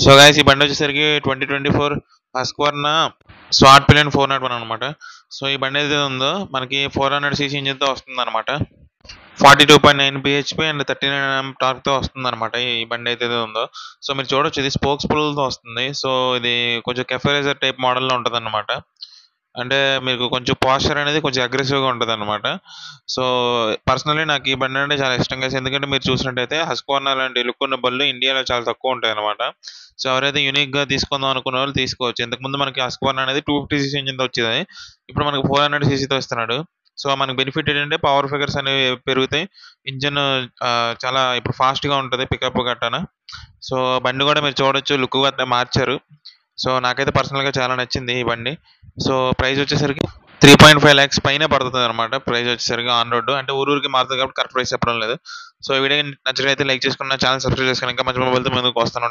So guys ఈ బండి వచ్చేసరికి 2024 హస్క్వర్నా స్వాట్ పిలియన్ 401 అనమాట. సో ఈ బండి ఏదైతే ఉందో మనకి 400cc ఇంజిన్తో వస్తుంది అనమాట. 42.9 bhp అండ్ 39 Nm టార్క్తో వస్తుంది అనమాట ఈ బండి అయితే ఉందో. సో మీరు చూడొచ్చు ఇది స్పోక్స్ పుల్తో వస్తుంది. సో ఇది కొంచెం కెఫరైజర్ టైప్ మోడల్లో ఉంటుంది అనమాట. అంటే మీకు కొంచెం పోస్చర్ అనేది కొంచెం అగ్రెసివ్గా ఉంటుంది అనమాట. సో పర్సనలీ నాకు ఈ బండి అంటే చాలా ఇష్టంగా, ఎందుకంటే మీరు చూసినట్టయితే హస్క్వర్నా లాంటి లుక్ ఉన్న బళ్ళు ఇండియాలో చాలా తక్కువ ఉంటాయి అనమాట. సో ఎవరైతే యూనిక్గా తీసుకుందాం అనుకున్న వాళ్ళు తీసుకోవచ్చు. ఇంతకుముందు మనకి హస్క్వర్నా అనేది 250cc ఇంజిన్తో వచ్చేది, ఇప్పుడు మనకి 400cc ఇస్తున్నాడు. సో మనకి బెనిఫిట్ ఏంటంటే పవర్ ఫిగర్స్ అనేవి పెరుగుతాయి, ఇంజిన్ చాలా ఇప్పుడు ఫాస్ట్గా ఉంటుంది పికప్ గట్టాన. సో బండి కూడా మీరు చూడొచ్చు లుక్ గట్రా మార్చారు. సో నాకైతే పర్సనల్గా చాలా నచ్చింది ఈ బండి. సో ప్రైస్ వచ్చేసరికి 3.5 lakhs పైన పడుతుంది అనమాట. ప్రైస్ వచ్చేసరికి ఆన్ రోడ్ అంటే ఊరికి మారుతుంది కాబట్టి కరెక్ట్ ప్రైస్ చెప్పడం లేదు. సో ఈ వీడియో నచ్చినట్లయితే లైక్ చేసుకున్న ఛానల్ సబ్స్క్రైబ్ చేసుకుని ఇంకా మంచి మొబైల్తో ముందుకు వస్తాను.